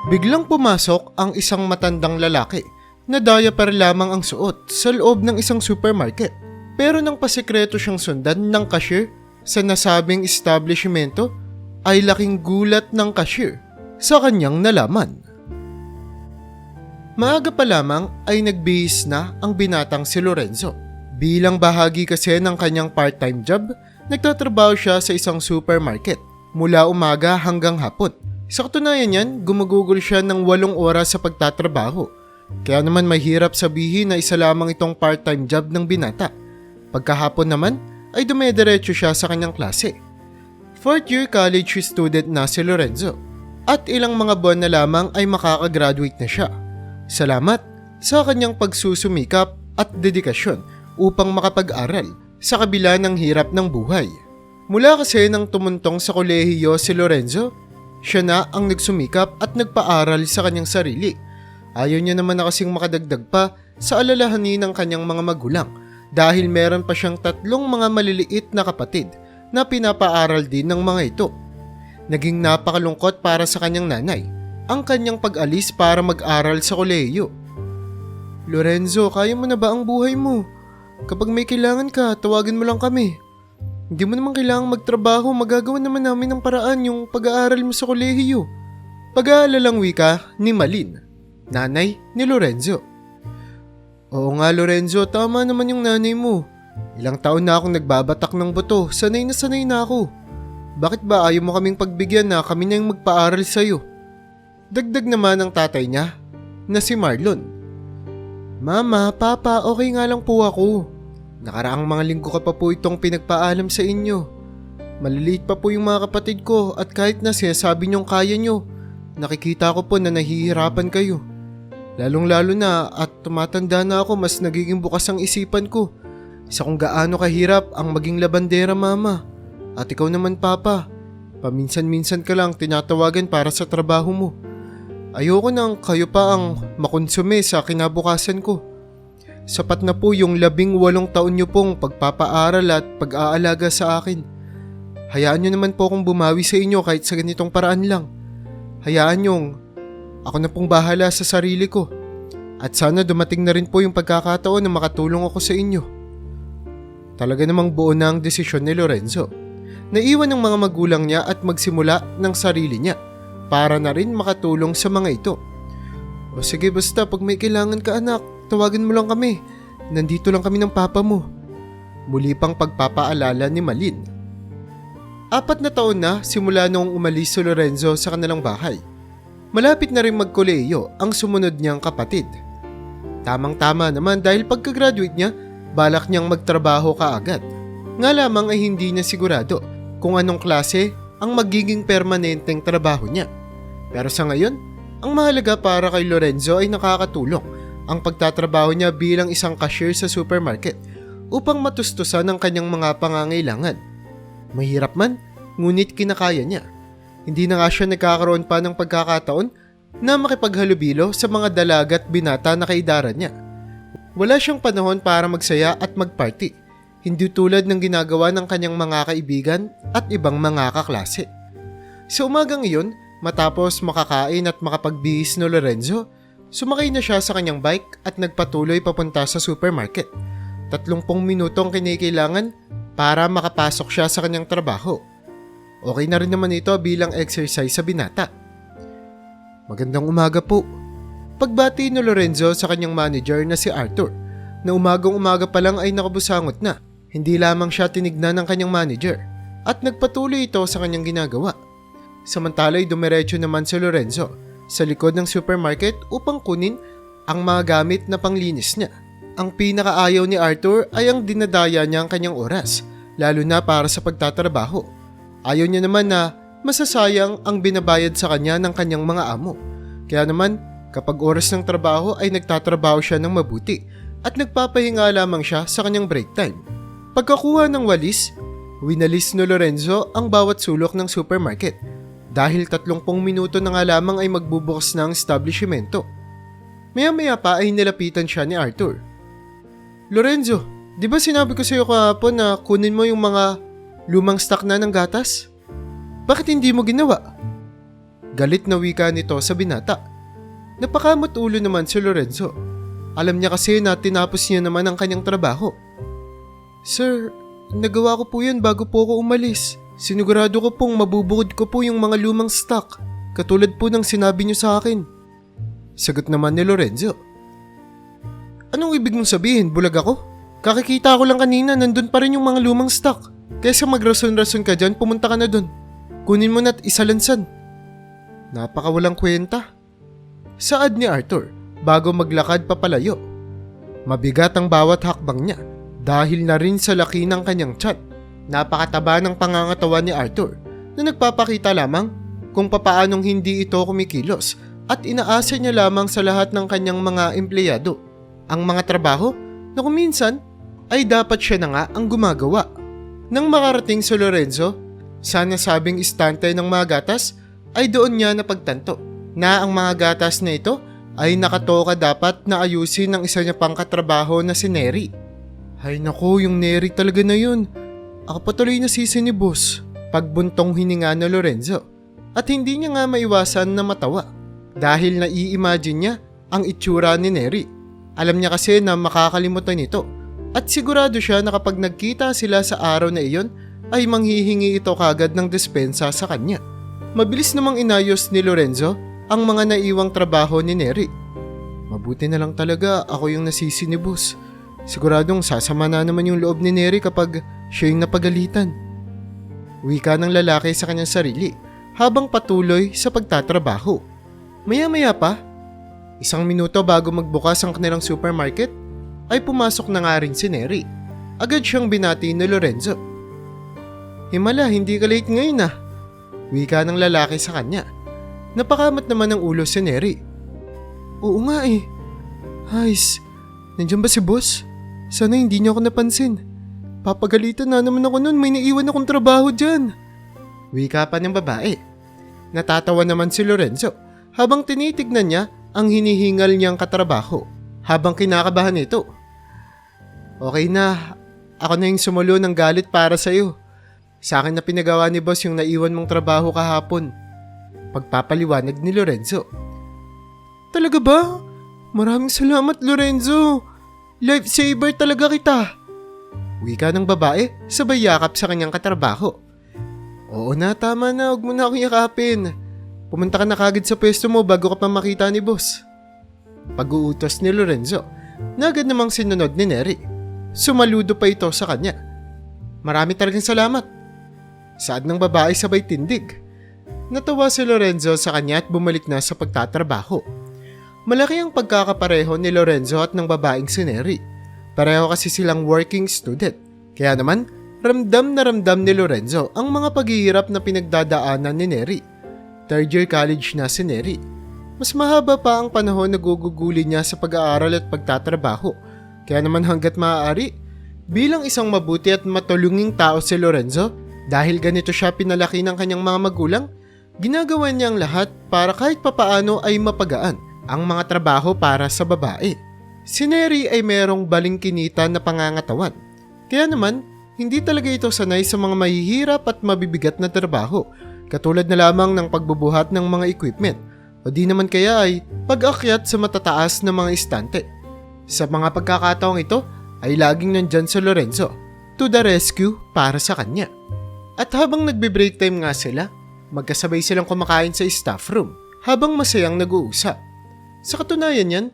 Biglang pumasok ang isang matandang lalaki na diaper lamang ang suot sa loob ng isang supermarket. Pero nang pasikreto siyang sundan ng cashier sa nasabing establishmento, ay laking gulat ng cashier sa kanyang nalaman. Maaga pa lamang ay nagbihis na ang binatang si Lorenzo. Bilang bahagi kasi ng kanyang part-time job, nagtatrabaho siya sa isang supermarket mula umaga hanggang hapon. Sa katunayan yan, gumugugol siya ng 8 oras sa pagtatrabaho. Kaya naman mahirap sabihin na isa lamang itong part-time job ng binata. Pagkahapon naman ay dumediretso siya sa kanyang klase. 4th year college student na si Lorenzo at ilang mga buwan na lamang ay makakagraduate na siya. Salamat sa kanyang pagsusumikap at dedikasyon upang makapag-aral sa kabila ng hirap ng buhay. Mula kasi nang tumuntong sa kolehiyo si Lorenzo, siya na ang nagsumikap at nagpaaral sa kanyang sarili. Ayaw niya naman na kasing makadagdag pa sa alalahanin ng kanyang mga magulang dahil meron pa siyang 3 mga maliliit na kapatid na pinapaaral din ng mga ito. Naging napakalungkot para sa kanyang nanay ang kanyang pag-alis para mag-aral sa kolehiyo. Lorenzo, kaya mo na ba ang buhay mo? Kapag may kailangan ka, tawagin mo lang kami. Hindi mo naman kailangang magtrabaho, magagawa naman namin ng paraan yung pag-aaral mo sa kolehiyo. Pag-aalalang wika ni Malin, nanay ni Lorenzo. Oo nga Lorenzo, tama naman yung nanay mo. Ilang taon na akong nagbabatak ng buto, sanay na ako. Bakit ba ayaw mo kaming pagbigyan na kami na yung magpaaral sa'yo? Dagdag naman ang tatay niya na si Marlon. Mama, Papa, okay nga lang po ako. Nakaraang mga linggo ka pa po itong pinagpaalam sa inyo. Maliliit pa po yung mga kapatid ko at kahit na sinasabi niyong kaya niyo, nakikita ko po na nahihirapan kayo. Lalong-lalo na at tumatanda na ako, mas nagiging bukas ang isipan ko sa kung gaano kahirap ang maging labandera, Mama. At ikaw naman, Papa, paminsan-minsan ka lang tinatawagan para sa trabaho mo. Ayoko nang kayo pa ang makonsume sa kinabukasan ko. Sapat na po yung 18 taon niyo pong pagpapaaral at pag-aalaga sa akin. Hayaan niyo naman po akong bumawi sa inyo kahit sa ganitong paraan lang. Hayaan niyong ako na pong bahala sa sarili ko. At sana dumating na rin po yung pagkakataon na makatulong ako sa inyo. Talaga namang buo na ang desisyon ni Lorenzo. Naiwan ng mga magulang niya at magsimula ng sarili niya para na rin makatulong sa mga ito. O sige basta, pag may kailangan ka anak, tawagan mo lang kami. Nandito lang kami ng papa mo. Muli pang pagpapaalala ni Malin. 4 na taon na simula noong umalis si Lorenzo sa kanilang bahay. Malapit na rin magkolehiyo ang sumunod niyang kapatid. Tamang-tama naman dahil pagka-graduate niya, balak niyang magtrabaho kaagad. Nga lamang ay hindi niya sigurado kung anong klase ang magiging permanenteng trabaho niya. Pero sa ngayon, ang mahalaga para kay Lorenzo ay nakakatulong ang pagtatrabaho niya bilang isang cashier sa supermarket upang matustusan ang kanyang mga pangangailangan. Mahirap man, ngunit kinakaya niya. Hindi na nga siya nagkakaroon pa ng pagkakataon na makipaghalubilo sa mga dalaga at binata na kaidaran niya. Wala siyang panahon para magsaya at magparty. Hindi tulad ng ginagawa ng kanyang mga kaibigan at ibang mga kaklase. Sa umagang iyon, matapos makakain at makapagbihis ni Lorenzo, sumakay na siya sa kanyang bike at nagpatuloy papunta sa supermarket. 30 minutong kinikailangan para makapasok siya sa kanyang trabaho. Okay na rin naman ito bilang exercise sa binata. Magandang umaga po. Pagbati ni Lorenzo sa kanyang manager na si Arthur, na umagang-umaga pa lang ay nakabusangot na. Hindi lamang siya tinignan ng kanyang manager at nagpatuloy ito sa kanyang ginagawa. Samantala ay dumiretso naman si Lorenzo sa likod ng supermarket upang kunin ang mga gamit na panglinis niya. Ang pinakaayaw ni Arthur ay ang dinadaya niya ang kanyang oras, lalo na para sa pagtatrabaho. Ayaw niya naman na masasayang ang binabayad sa kanya ng kanyang mga amo. Kaya naman, kapag oras ng trabaho ay nagtatrabaho siya ng mabuti at nagpapahinga lamang siya sa kanyang break time. Pagkakuha ng walis, winalis ni Lorenzo ang bawat sulok ng supermarket dahil 30 minuto na nga lamang ay magbubukas na ang establishmento. Maya-maya pa ay nilapitan siya ni Arthur. Lorenzo, di ba sinabi ko sa iyo kahapon na kunin mo yung mga lumang stock na ng gatas? Bakit hindi mo ginawa? Galit na wika nito sa binata. Napakamot ulo naman si Lorenzo. Alam niya kasi na tinapos niya naman ang kanyang trabaho. Sir, nagawa ko po yun bago po ako umalis. Sinigurado ko pong mabubukod ko po yung mga lumang stock, katulad po ng sinabi niyo sa akin. Sagot naman ni Lorenzo. Anong ibig mong sabihin, bulag ako? Kakikita ko lang kanina, nandun pa rin yung mga lumang stock. Kaysa magrason-rason ka dyan, pumunta ka na dun. Kunin mo na't isalansan. Napakawalang kwenta. Saad ni Arthur bago maglakad papalayo. Mabigat ang bawat hakbang niya dahil na rin sa laki ng kanyang tiyan. Napakataba ng pangangatawan ni Arthur na nagpapakita lamang kung papaanong hindi ito kumikilos at inaasa niya lamang sa lahat ng kanyang mga empleyado ang mga trabaho na kung minsan ay dapat siya na nga ang gumagawa. Nang makarating si Lorenzo sa nasabing istante ng mga gatas ay doon niya napagtanto na ang mga gatas na ito ay nakatoka dapat na ayusin ng isa niya pang katrabaho na si Neri. Ay naku, yung Neri talaga na yun. Ako patuloy na sisi ni boss. Pagbuntong hininga na Lorenzo at hindi niya nga maiwasan na matawa dahil nai-imagine niya ang itsura ni Neri. Alam niya kasi na makakalimutan ito at sigurado siya na kapag nagkita sila sa araw na iyon ay manghihingi ito kagad ng despensa sa kanya. Mabilis namang inayos ni Lorenzo ang mga naiwang trabaho ni Neri. Mabuti na lang talaga ako yung nasisi ni boss. Siguradong sasama na naman yung loob ni Neri kapag siya yung napagalitan. Wika ng lalaki sa kanyang sarili habang patuloy sa pagtatrabaho. Maya-maya pa, 1 minuto bago magbukas ang kanilang supermarket, ay pumasok na nga rin si Neri. Agad siyang binati ni Lorenzo. Himala, hindi ka late ngayon ah. Wika ng lalaki sa kanya. Napakamat naman ng ulo si Neri. Oo nga eh. Hays, nandiyan ba si boss? Sana hindi niya ako napansin. Papagalitan na naman ako nun, may naiwan akong trabaho dyan. Wika pa ng babae. Natatawa naman si Lorenzo habang tinitignan niya ang hinihingal niyang katrabaho habang kinakabahan ito. Okay na, ako na yung sumulo ng galit para sa'yo. Sa akin na pinagawa ni boss yung naiwan mong trabaho kahapon. Pagpapaliwanag ni Lorenzo. Talaga ba? Maraming salamat Lorenzo. Lifesaver talaga kita. Wika ng babae sabay yakap sa kanyang katrabaho. Oo na, tama na, huwag mo na akong yakapin. Pumunta ka na kagad sa pwesto mo bago ka pa makita ni boss. Pag-uutos ni Lorenzo, nagad namang sinunod ni Neri. Sumaludo pa ito sa kanya. Marami talagang salamat. Saad ng babae sabay tindig. Natawa si Lorenzo sa kanya at bumalik na sa pagtatrabaho. Malaki ang pagkakapareho ni Lorenzo at ng babaeng si Neri. Pareho kasi silang working student. Kaya naman, ramdam na ramdam ni Lorenzo ang mga paghihirap na pinagdadaanan ni Neri. 3rd year college na si Neri. Mas mahaba pa ang panahon na guguguli niya sa pag-aaral at pagtatrabaho. Kaya naman hanggat maaari, bilang isang mabuti at matulunging tao si Lorenzo, dahil ganito siya pinalaki ng kanyang mga magulang, ginagawa niya ang lahat para kahit papaano ay mapagaan ang mga trabaho para sa babae. Si Neri ay merong balingkinitan na pangangatawan. Kaya naman, hindi talaga ito sanay sa mga mahihirap at mabibigat na trabaho, katulad na lamang ng pagbubuhat ng mga equipment, o di naman kaya ay pag-akyat sa matataas na mga istante. Sa mga pagkakataong ito, ay laging nandyan si Lorenzo, to the rescue para sa kanya. At habang nagbe-break time nga sila, magkasabay silang kumakain sa staff room, habang masayang nag-uusap. Sa katunayan yan,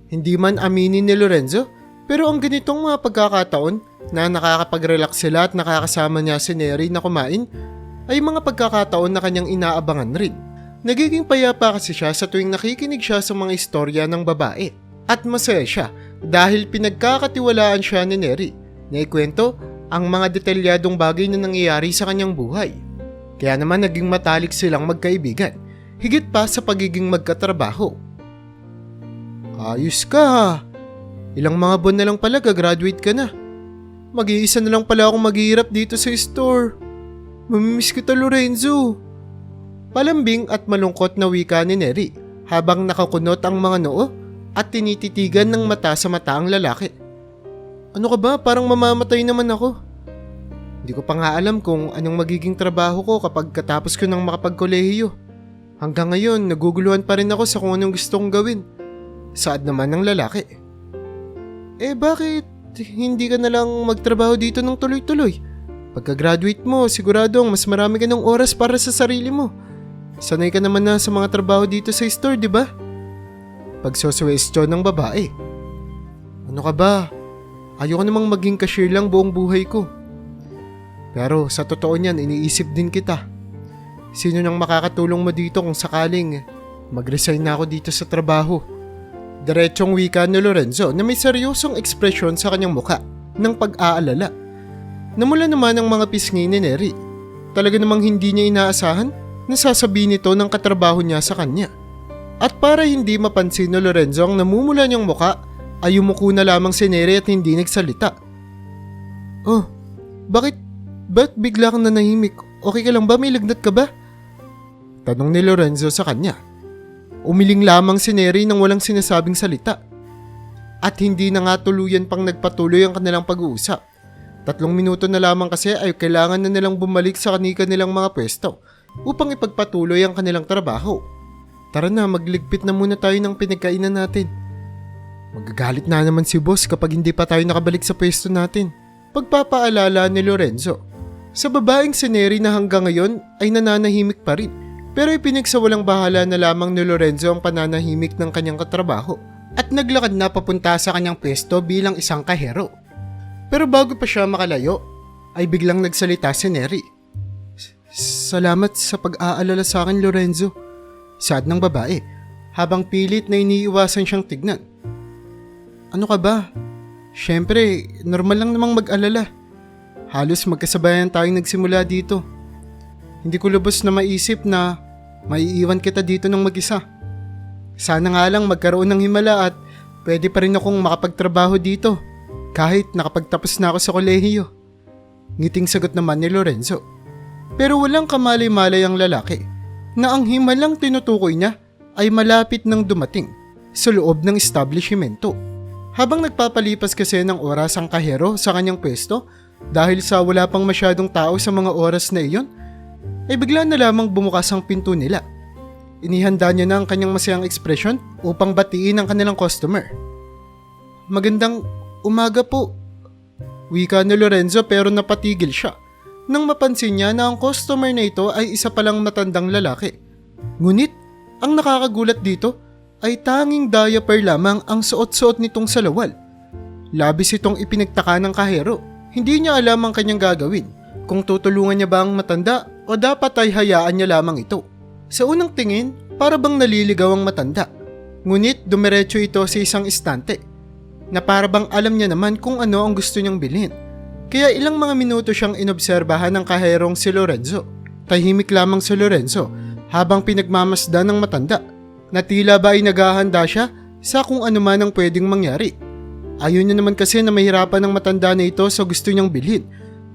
hindi man aminin ni Lorenzo, pero ang ganitong mga pagkakataon na nakakapag-relax sila at nakakasama niya si Neri na kumain, ay mga pagkakataon na kanyang inaabangan rin. Nagiging payapa kasi siya sa tuwing nakikinig siya sa mga istorya ng babae. At masaya siya dahil pinagkakatiwalaan siya ni Neri na ikwento ang mga detalyadong bagay na nangyayari sa kanyang buhay. Kaya naman naging matalik silang magkaibigan, higit pa sa pagiging magkatrabaho. Ayos ka. Ilang mga buwan na lang pala gagraduate ka na. Mag-iisa na lang pala akong maghihirap dito sa store. Mamimiss kita Lorenzo. Palambing at malungkot na wika ni Neri habang nakakunot ang mga noo at tinititigan ng mata sa mata ang lalaki. Ano ka ba? Parang mamamatay naman ako. Hindi ko pa nga alam kung anong magiging trabaho ko kapag katapos ko ng makapagkolehiyo. Hanggang ngayon, naguguluhan pa rin ako sa kung anong gusto kong gawin. Saad naman ng lalaki. Bakit hindi ka na lang magtrabaho dito ng tuloy-tuloy? Pagka-graduate mo, siguradong mas marami ka ng oras para sa sarili mo. Sanay ka naman na sa mga trabaho dito sa store, di ba? Pagsusuwestyon ng babae. Ano ka ba? Ayoko namang maging cashier lang buong buhay ko. Pero sa totoo niyan, iniisip din kita. Sino nang makakatulong mo dito kung sakaling mag-resign na ako dito sa trabaho? Diretsong wika ni Lorenzo na may seryosong ekspresyon sa kanyang muka ng pag-aalala. Namula naman ang mga pisngi ni Neri. Talaga namang hindi niya inaasahan na sasabihin nito ng katrabaho niya sa kanya. At para hindi mapansin ni Lorenzo ang namumula niyang muka, ay umuko na lamang si Neri at hindi nagsalita. Oh, bakit bigla kang nanahimik? Okay ka lang ba? May lagnat ka ba? Tanong ni Lorenzo sa kanya. Umiling lamang si Neri nang walang sinasabing salita. At hindi na nga tuluyan pang nagpatuloy ang kanilang pag-uusap. 3 minuto na lamang kasi ay kailangan na nilang bumalik sa kanilang mga pwesto upang ipagpatuloy ang kanilang trabaho. Tara na, magligpit na muna tayo ng pinagkainan natin. Magagalit na naman si boss kapag hindi pa tayo nakabalik sa pwesto natin. Pagpapaalala ni Lorenzo. Sa babaeng si Neri na hanggang ngayon ay nananahimik pa rin. Pero ipinagsawalang bahala na lamang ni Lorenzo ang pananahimik ng kanyang katrabaho at naglakad na papunta sa kanyang pwesto bilang isang kahero. Pero bago pa siya makalayo, ay biglang nagsalita si Neri. Salamat sa pag-aalala sa akin, Lorenzo. Saad ng babae, habang pilit na iniiwasan siyang tignan. Ano ka ba? Siyempre, normal lang namang mag-alala. Halos magkasabayan tayong nagsimula dito. Hindi ko lubos na maisip na maiiwan kita dito ng mag-isa. Sana nga lang magkaroon ng himala at pwede pa rin akong makapagtrabaho dito kahit nakapagtapos na ako sa kolehiyo. Ngiting sagot naman ni Lorenzo. Pero walang kamalay-malay ang lalaki na ang himalang tinutukoy niya ay malapit nang dumating sa loob ng establishmento. Habang nagpapalipas kasi ng oras ang kahero sa kanyang pwesto dahil sa wala pang masyadong tao sa mga oras na iyon, ay bigla na lamang bumukas ang pinto nila. Inihanda niya na ang kanyang masayang ekspresyon upang batiin ang kanilang customer. Magandang umaga po. Wika ni Lorenzo pero napatigil siya nang mapansin niya na ang customer na ito ay isa palang matandang lalaki. Ngunit ang nakakagulat dito ay tanging diaper lamang ang suot-suot nitong salawal. Labis itong ipinagtaka ng kahero. Hindi niya alam ang kanyang gagawin. Kung tutulungan niya ba ang matanda o dapat ay hayaan niya lamang ito. Sa unang tingin, para bang naliligaw ang matanda. Ngunit dumiretso ito sa isang istante na para bang alam niya naman kung ano ang gusto niyang bilhin. Kaya ilang mga minuto siyang inobserbahan ng kaherong si Lorenzo. Tahimik lamang si Lorenzo habang pinagmamasdan ng matanda na tila ba ay naghahanda siya sa kung ano man ang pwedeng mangyari. Ayaw niya naman kasi na mahirapan ng matanda na ito sa gusto niyang bilhin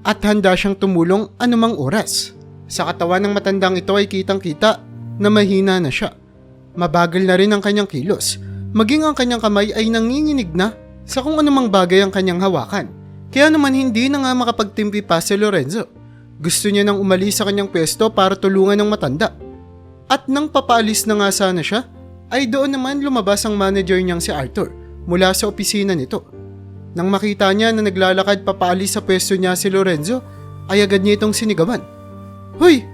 at handa siyang tumulong anumang oras. Sa katawan ng matandang ito ay kitang-kita na mahina na siya. Mabagal na rin ang kanyang kilos, maging ang kanyang kamay ay nanginginig na sa kung anumang bagay ang kanyang hawakan. Kaya naman hindi na nga makapagtimpi pa si Lorenzo. Gusto niya nang umalis sa kanyang pwesto para tulungan ng matanda. At nang papaalis na nga sana siya, ay doon naman lumabas ang manager niyang si Arthur mula sa opisina nito. Nang makita niya na naglalakad papaalis sa pwesto niya si Lorenzo, ay agad niya itong sinigawan. Hoy!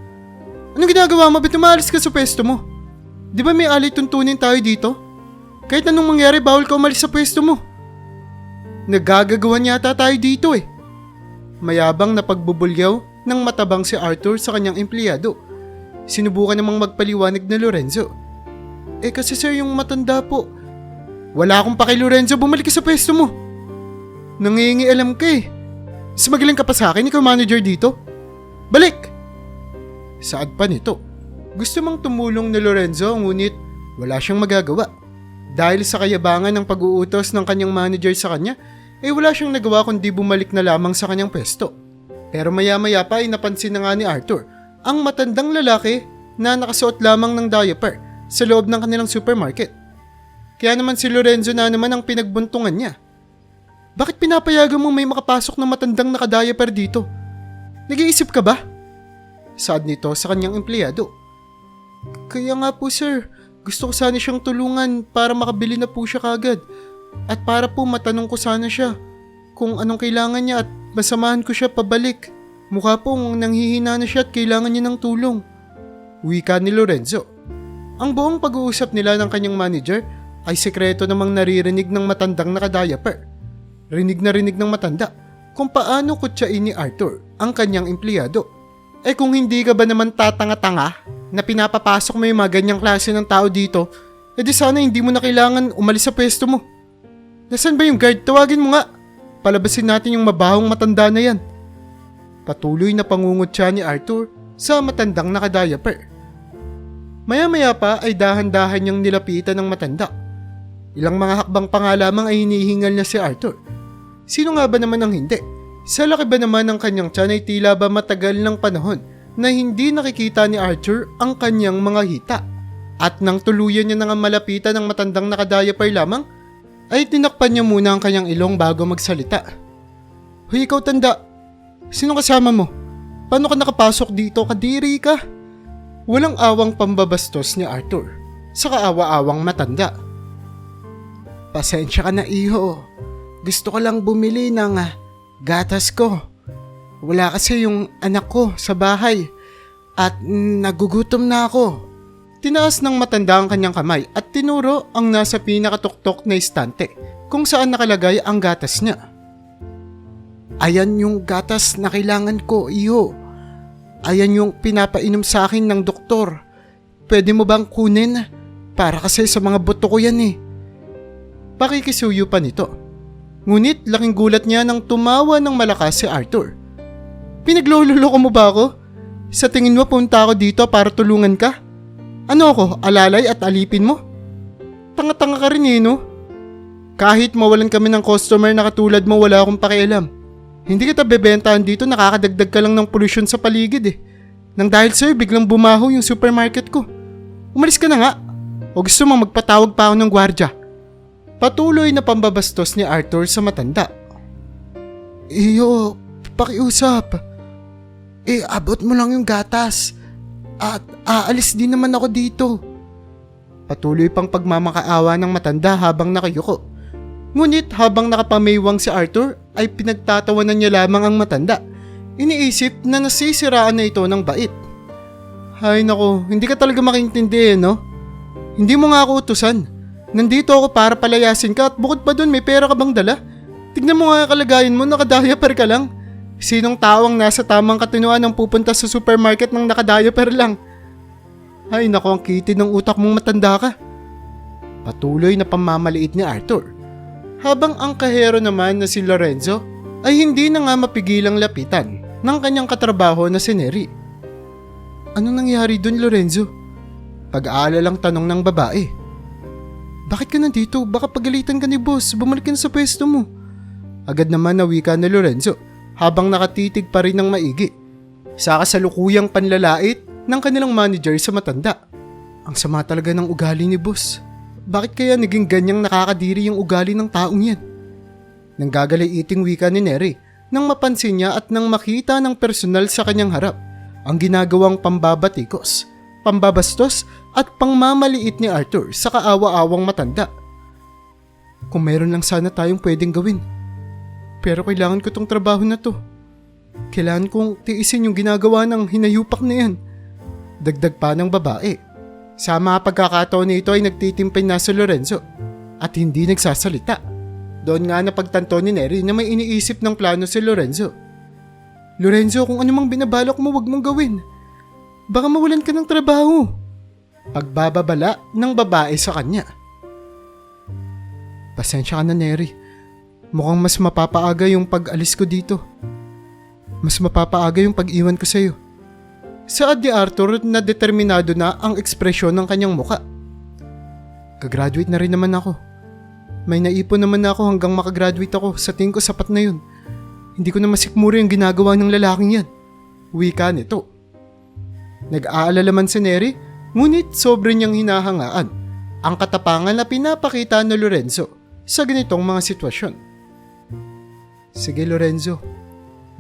Anong ginagawa mo? Ba't umalis ka sa pwesto mo? Di ba may alay tuntunin tayo dito? Kahit anong mangyari, bawal ka umalis sa pwesto mo. Nagagagawan yata tayo dito eh. Mayabang na pagbubulyaw ng matabang si Arthur sa kanyang empleyado. Sinubukan namang magpaliwanag na Lorenzo. Kasi sir, yung matanda po. Wala akong paki Lorenzo, bumalik ka sa pwesto mo. Nangingialam ka eh. Mas magaling ka pa sa akin, ikaw manager dito. Balik! Saad pa nito. Gusto mang tumulong ni Lorenzo ngunit wala siyang magagawa. Dahil sa kayabangan ng pag-uutos ng kanyang manager sa kanya, wala siyang nagawa kundi bumalik na lamang sa kanyang pwesto. Pero maya-maya pa ay napansin na nga ni Arthur ang matandang lalaki na nakasuot lamang ng diaper sa loob ng kanilang supermarket. Kaya naman si Lorenzo na naman ang pinagbuntungan niya. Bakit pinapayagan mo may makapasok na matandang nakadiaper dito? Nag-iisip ka ba? Saad nito sa kanyang empleyado. Kaya nga po sir, gusto ko sana siyang tulungan para makabili na po siya kagad. At para po matanong ko sana siya kung anong kailangan niya at masamahan ko siya pabalik. Mukha pong nanghihina na siya at kailangan niya ng tulong. Wika ni Lorenzo. Ang buong pag-uusap nila ng kanyang manager ay sekreto namang naririnig ng matandang nakadiaper. Rinig na rinig ng matanda kung paano kutsain ni Arthur ang kanyang empleyado. Kung hindi ka ba naman tatanga-tanga na pinapapasok mo yung mga ganyang klase ng tao dito, di sana hindi mo na kailangan umalis sa pwesto mo. Nasaan ba yung guard? Tawagin mo nga. Palabasin natin yung mabahong matanda na yan. Patuloy na pangungutya ni Arthur sa matandang nakadiaper. Maya-maya pa ay dahan-dahan niyang nilapitan ng matanda. Ilang mga hakbang pa nga lamang ay hinihingal niya si Arthur. Sino nga ba naman ang hindi? Sa laki ba naman ng kanyang tiyan ay tila ba matagal ng panahon na hindi nakikita ni Arthur ang kanyang mga hita. At nang tuluyan niya nang malapitan ng matandang nakadiaper lamang, ay tinakpan niya muna ang kanyang ilong bago magsalita. Hoy ikaw tanda, sino kasama mo? Paano ka nakapasok dito? Kadiri ka? Walang awang pambabastos ni Arthur sa kaawa-awang matanda. Pasensya ka na iho. Gusto ko lang bumili ng gatas ko. Wala kasi yung anak ko sa bahay at nagugutom na ako. Tinaas ng matanda ang kanyang kamay at tinuro ang nasa pinakatuktok na istante kung saan nakalagay ang gatas niya. Ayan yung gatas na kailangan ko, iho. Ayan yung pinapainom sa akin ng doktor. Pwede mo bang kunin? Para kasi sa mga buto ko yan eh. Pakikisuyo pa nito. Ngunit laking gulat niya nang tumawa ng malakas si Arthur. Pinaglololoko mo ba ako? Sa tingin mo punta ako dito para tulungan ka? Ano ako, alalay at alipin mo? Tanga-tanga ka rin eh, no? Kahit mawalan kami ng customer na katulad mo, wala akong pakialam. Hindi kita bebentahan dito, nakakadagdag ka lang ng polusyon sa paligid eh. Nang dahil sa'yo, biglang bumaho yung supermarket ko. Umalis ka na nga. O gusto mo magpatawag pa ako ng gwardya? Patuloy na pambabastos ni Arthur sa matanda. Iyo, pakiusap. Abot mo lang yung gatas. At aalis din naman ako dito. Patuloy pang pagmamakaawa ng matanda habang nakayuko. Ngunit habang nakapamaywang si Arthur ay pinagtatawanan niya lamang ang matanda. Iniisip na nasisiraan na ito ng bait. Hay nako, hindi ka talaga makintindi no? Hindi mo nga ako utusan. Nandito ako para palayasin ka at bukod pa dun may pera ka bang dala? Tignan mo nga kalagayan mo, nakadiaper ka lang. Sinong tao ang nasa tamang katinuan ang pupunta sa supermarket ng nakadiaper lang? Ay nako, ang kitid ng utak mong matanda ka. Patuloy na pamamaliit ni Arthur. Habang ang kahero naman na si Lorenzo ay hindi na nga mapigilang lapitan ng kanyang katrabaho na si Neri. Anong nangyari dun, Lorenzo? Pag-aalalang tanong ng babae. Bakit ka nandito? Baka pagalitan ka ni boss, bumalik ka na sa pwesto mo. Agad naman na wika ni Lorenzo habang nakatitig pa rin ng maigi sa kasalukuyang panlalait ng kanilang manager sa matanda. Ang sama talaga ng ugali ni boss. Bakit kaya naging ganyang nakakadiri yung ugali ng taong yan? Nanggagaliiting wika ni Neri nang mapansin niya at nang makita ng personal sa kanyang harap ang ginagawang pambabatikos, pambabastos at pangmamaliit ni Arthur sa kaawa-awang matanda. Kung meron lang sana tayong pwedeng gawin. Pero kailangan ko tong trabaho na to. Kailangan kong tiisin yung ginagawa ng hinayupak na yan. Dagdag pa ng babae. Sa mga pagkakataon nito ay nagtitimpay na si Lorenzo at hindi nagsasalita. Doon nga napagtanto ni Neri na may iniisip ng plano si Lorenzo. Lorenzo, kung ano mang binabalak mo, wag mong gawin. Baka mawalan ka ng trabaho. Pagbababala ng babae sa kanya. Pasensya ka na, Neri. Mukhang mas mapapaaga yung pag-alis ko dito. Mas mapapaaga yung pag-iwan ko sa'yo. Saad ni Arthur na determinado na ang ekspresyon ng kanyang muka. Gagraduate na rin naman ako. May naipon naman ako hanggang makagraduate ako. Sa tingin ko sapat na yun. Hindi ko na masikmura yung ginagawa ng lalaking yan. Wika nito. Nag-aalala man si Neri, ngunit sobre niyang hinahangaan ang katapangan na pinapakita ni Lorenzo sa ganitong mga sitwasyon. Sige Lorenzo,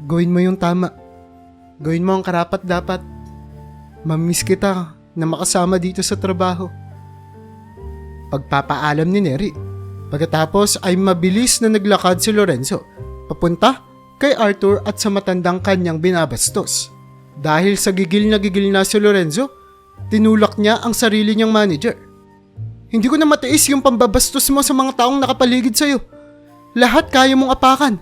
gawin mo yung tama. Gawin mo ang karapat dapat. Mamiss kita na makasama dito sa trabaho. Pagpapaalam ni Neri. Pagkatapos ay mabilis na naglakad si Lorenzo papunta kay Arthur at sa matandang kanyang binabastos. Dahil sa gigil na si Lorenzo, tinulak niya ang sarili niyang manager. Hindi ko na matiis yung pambabastos mo sa mga taong nakapaligid sa'yo. Lahat kaya mong apakan.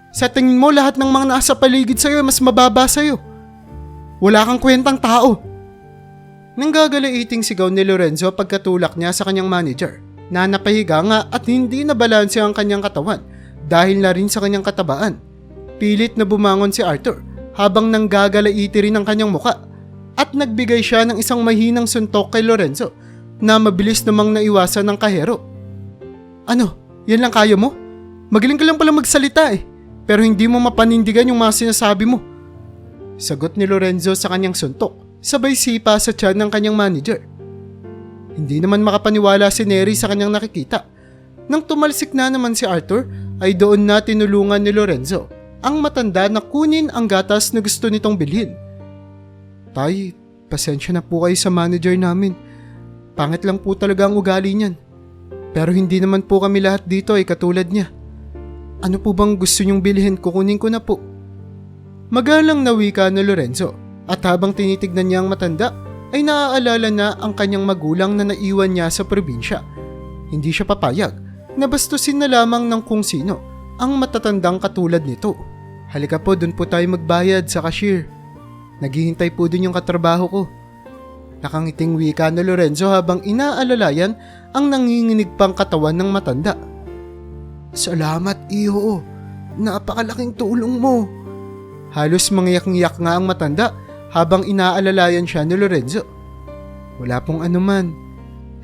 Sa tingin mo lahat ng mga nasa paligid sa'yo ay mas mababa sa'yo. Wala kang kwentang tao. Nanggagalaiting sigaw ni Lorenzo pagkatulak niya sa kanyang manager na napahiga nga at hindi na balanse ang kanyang katawan dahil na rin sa kanyang katabaan. Pilit na bumangon si Arthur habang nanggagalaiti rin ang kanyang muka at nagbigay siya ng isang mahinang suntok kay Lorenzo na mabilis namang naiwasan ng kahero. Ano? Yan lang kaya mo? Magaling ka lang pala magsalita pero hindi mo mapanindigan yung mga sinasabi mo. Sagot ni Lorenzo sa kanyang suntok, sabay sipa sa tiyan ng kanyang manager. Hindi naman makapaniwala si Neri sa kanyang nakikita. Nang tumalsik na naman si Arthur, ay doon na tinulungan ni Lorenzo ang matanda na kunin ang gatas na gusto nitong bilhin. Tay, pasensya na po kayo sa manager namin. Pangit lang po talaga ang ugali niyan. Pero hindi naman po kami lahat dito ay katulad niya. Ano po bang gusto niyong bilhin? Kukunin ko na po. Magalang na wika ni Lorenzo at habang tinitignan niya ang matanda ay naaalala na ang kanyang magulang na naiwan niya sa probinsya. Hindi siya papayag na bastusin na lamang ng kung sino ang matatandang katulad nito. Halika po, dun po tayo magbayad sa cashier. Naghihintay po dun yung katrabaho ko. Nakangiting wika ni Lorenzo habang inaalalayan ang nanginginig pang katawan ng matanda. Salamat, iho. Napakalaking tulong mo. Halos mangyak-ngyak nga ang matanda habang inaalalayan siya ni Lorenzo. Wala pong anuman.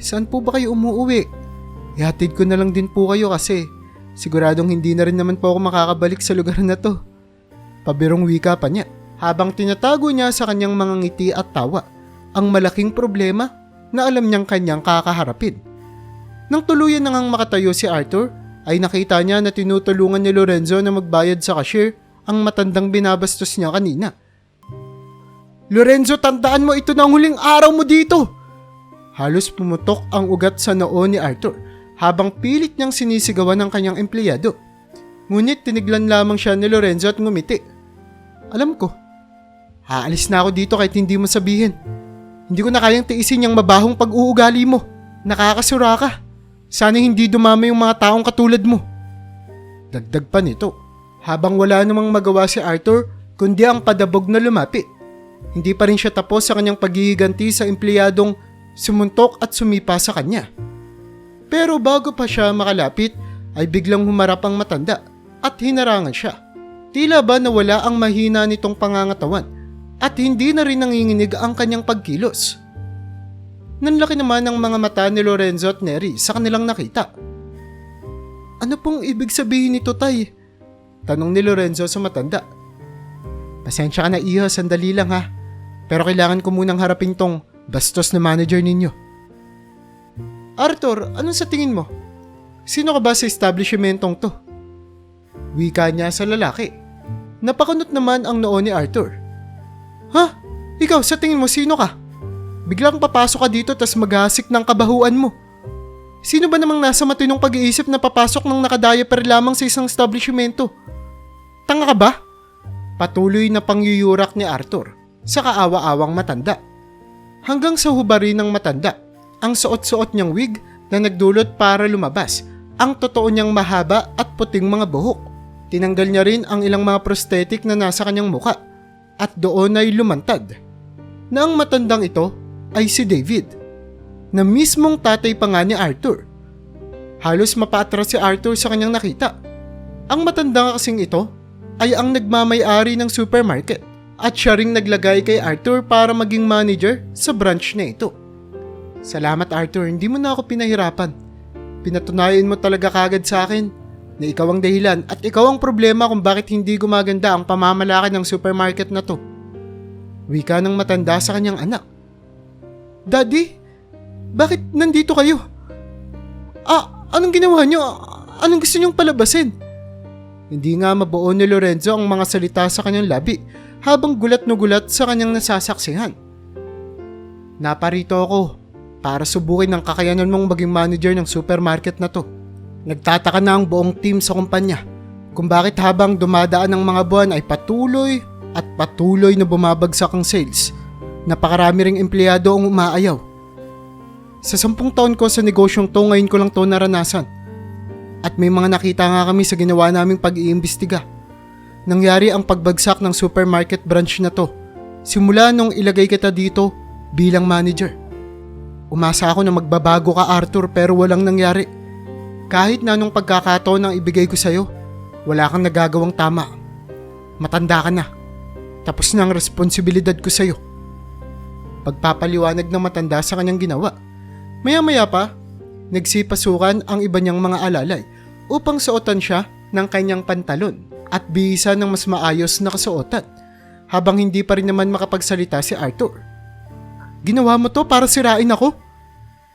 Saan po ba kayo umuuwi? Ihatid ko na lang din po kayo kasi siguradong hindi na rin naman po ako makakabalik sa lugar na to. Pabirong wika pa niya habang tinatago niya sa kanyang mga ngiti at tawa ang malaking problema na alam niyang kanyang kakaharapin. Nang tuluyan na ngang makatayo si Arthur, ay nakita niya na tinutulungan ni Lorenzo na magbayad sa cashier ang matandang binabastos niya kanina. Lorenzo, tandaan mo, ito na ang huling araw mo dito! Halos pumutok ang ugat sa noo ni Arthur habang pilit niyang sinisigawan ng kanyang empleyado. Ngunit tiniglan lamang siya ni Lorenzo at ngumiti. Alam ko, haalis na ako dito kahit hindi mo sabihin. Hindi ko na kayang tiisin yung mabahong pag-uugali mo. Nakakasura ka. Sana hindi dumami yung mga taong katulad mo. Dagdag pa nito, habang wala namang magawa si Arthur kundi ang padabog na lumapit. Hindi pa rin siya tapos sa kanyang paghihiganti sa empleyadong sumuntok at sumipa sa kanya. Pero bago pa siya makalapit ay biglang humarap ang matanda at hinarangan siya. Tila ba nawala ang mahina nitong pangangatawan at hindi na rin nanginginig ang kanyang pagkilos. Nanlaki naman ang mga mata ni Lorenzo at Neri sa kanilang nakita. Ano pong ibig sabihin nito, tay? Tanong ni Lorenzo sa matanda. Pasensya ka na, iho, sandali lang ha. Pero kailangan ko munang harapin tong bastos na manager ninyo. Arthur, anong sa tingin mo? Sino ka ba sa establishmentong to? Wika niya sa lalaki. Napakunot naman ang noo ni Arthur. Ha? Ikaw, sa tingin mo sino ka? Biglang papasok ka dito tas maghasik ng kabahuan mo. Sino ba namang nasa matinong pag-iisip na papasok ng nakadiaper lamang sa isang establishmento? Tanga ka ba? Patuloy na pangyuyurak ni Arthur sa kaawa-awang matanda. Hanggang sa hubarin ng matanda, ang suot-suot niyang wig na nagdulot para lumabas ang totoo niyang mahaba at puting mga buhok. Tinanggal niya rin ang ilang mga prosthetic na nasa kanyang muka at doon ay lumantad na ang matandang ito ay si David, na mismong tatay pa nga ni Arthur. Halos mapaatras si Arthur sa kanyang nakita. Ang matandang kasing ito ay ang nagmamay-ari ng supermarket at siya ring naglagay kay Arthur para maging manager sa branch na ito. Salamat, Arthur, hindi mo na ako pinahirapan. Pinatunayan mo talaga kagad sa akin na ikaw ang dahilan at ikaw ang problema kung bakit hindi gumaganda ang pamamalakad ng supermarket na to. Wika ng matanda sa kanyang anak. Daddy, bakit nandito kayo? Anong ginawa nyo? Anong gusto nyong palabasin? Hindi nga mabuo ni Lorenzo ang mga salita sa kanyang labi habang gulat na gulat sa kanyang nasasaksihan. Naparito ako para subukin ang kakayanan mong maging manager ng supermarket na to. Nagtataka na ang buong team sa kumpanya kung bakit habang dumadaan ang mga buwan ay patuloy at patuloy na bumabagsak ang sales. Napakarami ring empleyado ang umaayaw. Sa 10 taon ko sa negosyong to, ngayon ko lang to naranasan. At may mga nakita nga kami sa ginawa naming pag-iimbestiga. Nangyari ang pagbagsak ng supermarket branch na to simula nung ilagay kita dito bilang manager. Umasa ako na magbabago ka, Arthur, pero walang nangyari. Kahit na anong pagkakataon ang ibigay ko sa'yo, wala kang nagagawang tama. Matanda ka na. Tapos na ang responsibilidad ko sa'yo. Pagpapaliwanag ng matanda sa kanyang ginawa. Maya-maya pa, nagsipasukan ang iba niyang mga alalay upang suotan siya ng kanyang pantalon at bihisan ng mas maayos na kasuotan habang hindi pa rin naman makapagsalita si Arthur. Ginawa mo to para sirain ako?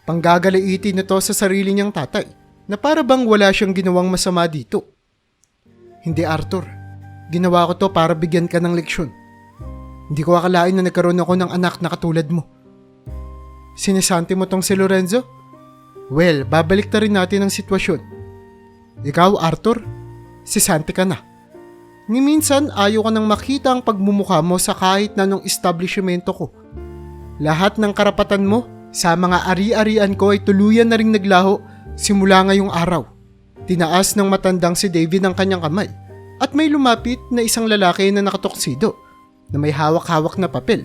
Panggagaliitin nito sa sarili niyang tatay na para bang wala siyang ginawang masama dito. Hindi, Arthur. Ginawa ko to para bigyan ka ng leksyon. Hindi ko akalain na nagkaroon ako ng anak na katulad mo. Sinisanti mo tong si Lorenzo? Well, babalik na rin natin ang sitwasyon. Ikaw, Arthur, sisanti ka na. Ni minsan ayaw ka nang makita ang pagmumukha mo sa kahit na nung establishmento ko. Lahat ng karapatan mo sa mga ari-arian ko ay tuluyan na ring naglaho simula ngayong araw. Tinaas ng matandang si David ang kanyang kamay at may lumapit na isang lalaki na nakatoksido na may hawak-hawak na papel.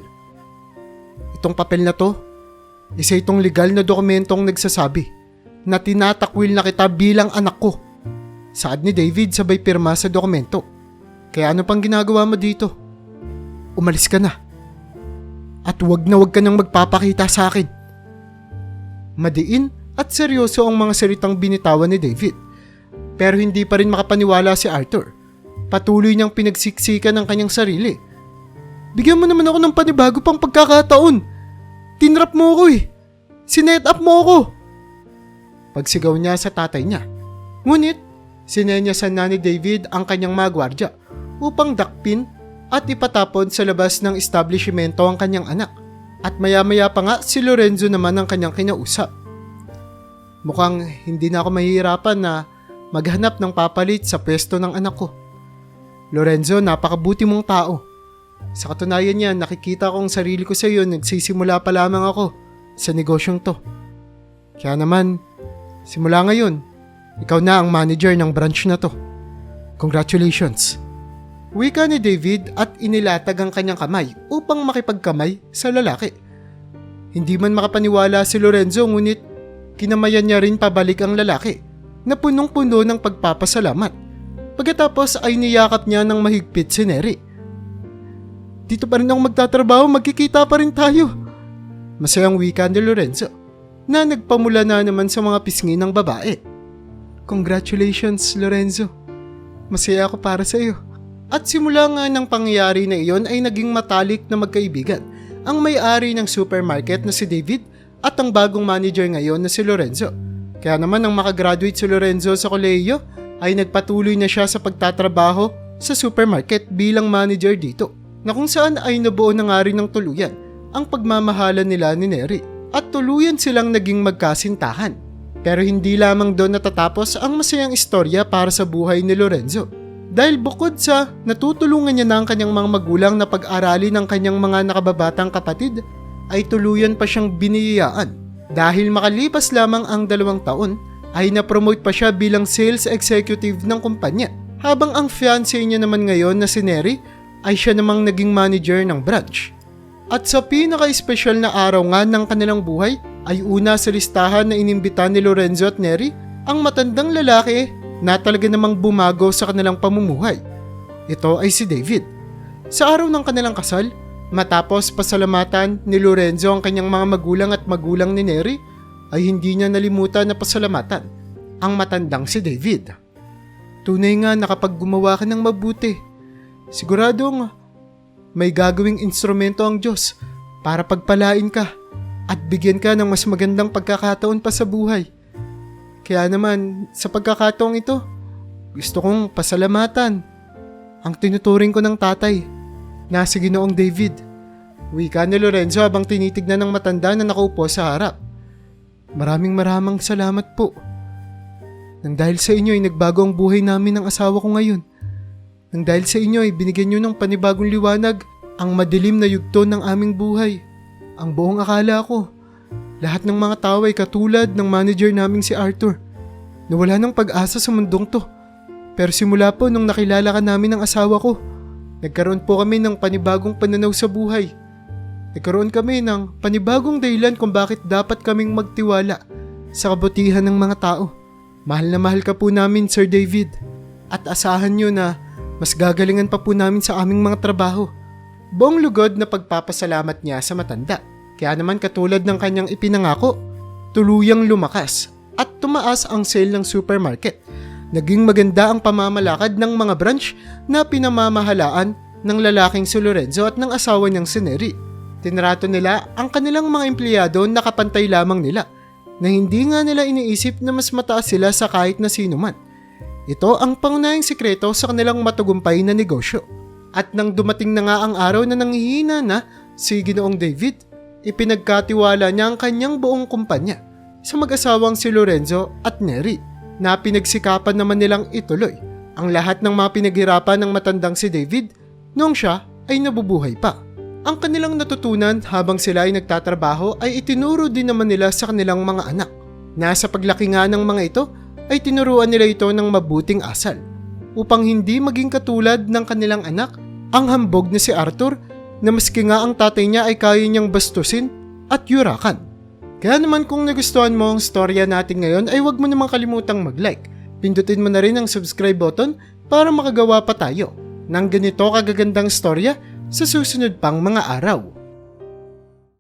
Itong papel na to, isa itong legal na dokumentong nagsasabi na tinatakwil na kita bilang anak ko. Saad ni David sabay pirma sa dokumento. Kaya ano pang ginagawa mo dito? Umalis ka na. At wag ka nang magpapakita sa akin. Madiin at seryoso ang mga salitang binitawan ni David. Pero hindi pa rin makapaniwala si Arthur. Patuloy niyang pinagsiksikan ng kanyang sarili. Bigyan mo naman ako ng panibago pang pagkakataon. Tinrap mo ako eh. Sinet up mo ako. Pagsigaw niya sa tatay niya. Ngunit, sinenyasan na ni David ang kanyang mga gwardya upang dakpin at ipatapon sa labas ng establishmento ang kanyang anak. At maya-maya pa nga si Lorenzo naman ang kanyang kinausap. Mukhang hindi na ako mahihirapan na maghanap ng papalit sa pwesto ng anak ko. Lorenzo, napakabuti mong tao. Sa katunayan niya, nakikita kong sarili ko sa iyo, nagsisimula pa lamang ako sa negosyong to. Kaya naman, simula ngayon, ikaw na ang manager ng branch na to. Congratulations. Wika ni David at inilatag ang kanyang kamay upang makipagkamay sa lalaki. Hindi man makapaniwala si Lorenzo ngunit kinamayan niya rin pabalik ang lalaki na punong-puno ng pagpapasalamat. Pagkatapos ay niyakap niya ng mahigpit si Neri. Dito pa rin ako magtatrabaho, magkikita pa rin tayo. Masayang wika ni Lorenzo na nagpamula na naman sa mga pisngi ng babae. Congratulations, Lorenzo. Masaya ako para sa iyo. At simula nga ng pangyayari na iyon ay naging matalik na magkaibigan ang may-ari ng supermarket na si David at ang bagong manager ngayon na si Lorenzo. Kaya naman nang makagraduate si Lorenzo sa kolehiyo ay nagpatuloy na siya sa pagtatrabaho sa supermarket bilang manager dito, na kung saan ay nabuo na nga rin ng tuluyan ang pagmamahalan nila ni Neri at tuluyan silang naging magkasintahan. Pero hindi lamang doon natatapos ang masayang istorya para sa buhay ni Lorenzo. Dahil bukod sa natutulungan niya na ang kanyang mga magulang na pag-aralin ng kanyang mga nakababatang kapatid, ay tuluyan pa siyang biniyayaan. Dahil makalipas lamang ang 2 taon, ay na-promote pa siya bilang sales executive ng kumpanya. Habang ang fiancé niya naman ngayon na si Neri ay siya namang naging manager ng branch. At sa pinaka-espesyal na araw nga ng kanilang buhay ay una sa listahan na inimbita ni Lorenzo at Neri ang matandang lalaki na talaga namang bumago sa kanilang pamumuhay. Ito ay si David. Sa araw ng kanilang kasal, matapos pasalamatan ni Lorenzo ang kanyang mga magulang at magulang ni Neri, ay hindi niya nalimutan na pasalamatan ang matandang si David. Tunay nga na kapag gumawa ka ng mabuti, siguradong may gagawing instrumento ang Diyos para pagpalain ka at bigyan ka ng mas magandang pagkakataon pa sa buhay. Kaya naman, sa pagkakataong ito, gusto kong pasalamatan ang tinuturing ko ng tatay na si Ginoong David Wika ni Lorenzo habang tinitignan ng matanda na nakaupo sa harap. Maraming salamat po. Nang dahil sa inyo ay nagbago ang buhay namin ng asawa ko ngayon. Nang dahil sa inyo ay binigyan nyo ng panibagong liwanag ang madilim na yugto ng aming buhay. Ang buong akala ko, lahat ng mga tao ay katulad ng manager naming si Arthur, na wala ng pag-asa sa mundong to. Pero simula po nung nakilala ka namin ng asawa ko, nagkaroon po kami ng panibagong pananaw sa buhay. Nagkaroon kami ng panibagong dahilan kung bakit dapat kaming magtiwala sa kabutihan ng mga tao. Mahal na mahal ka po namin, Sir David. At asahan nyo na mas gagalingan pa po namin sa aming mga trabaho. Buong lugod na pagpapasalamat niya sa matanda. Kaya naman katulad ng kanyang ipinangako, tuluyang lumakas at tumaas ang sale ng supermarket. Naging maganda ang pamamalakad ng mga branch na pinamamahalaan ng lalaking si Lorenzo at ng asawa niyang si Neri. Tinrato nila ang kanilang mga empleyado na kapantay lamang nila, na hindi nga nila iniisip na mas mataas sila sa kahit na sino man. Ito ang pangunahing sikreto sa kanilang matagumpay na negosyo. At nang dumating na nga ang araw na nanghihina na si Ginoong David, ipinagkatiwala niya ang kanyang buong kumpanya sa mag-asawang si Lorenzo at Neri, na pinagsikapan naman nilang ituloy ang lahat ng mga pinaghirapan ng matandang si David noong siya ay nabubuhay pa. Ang kanilang natutunan habang sila ay nagtatrabaho ay itinuro din naman nila sa kanilang mga anak. Nasa paglaki nga ng mga ito ay tinuruan nila ito ng mabuting asal upang hindi maging katulad ng kanilang anak, ang hambog na si Arthur, na maski nga ang tatay niya ay kaya niyang bastusin at yurakan. Kaya naman kung nagustuhan mo ang storya natin ngayon ay huwag mo namang kalimutang mag-like. Pindutin mo na rin ang subscribe button para makagawa pa tayo ng ganito kagagandang storya sa susunod pang mga araw.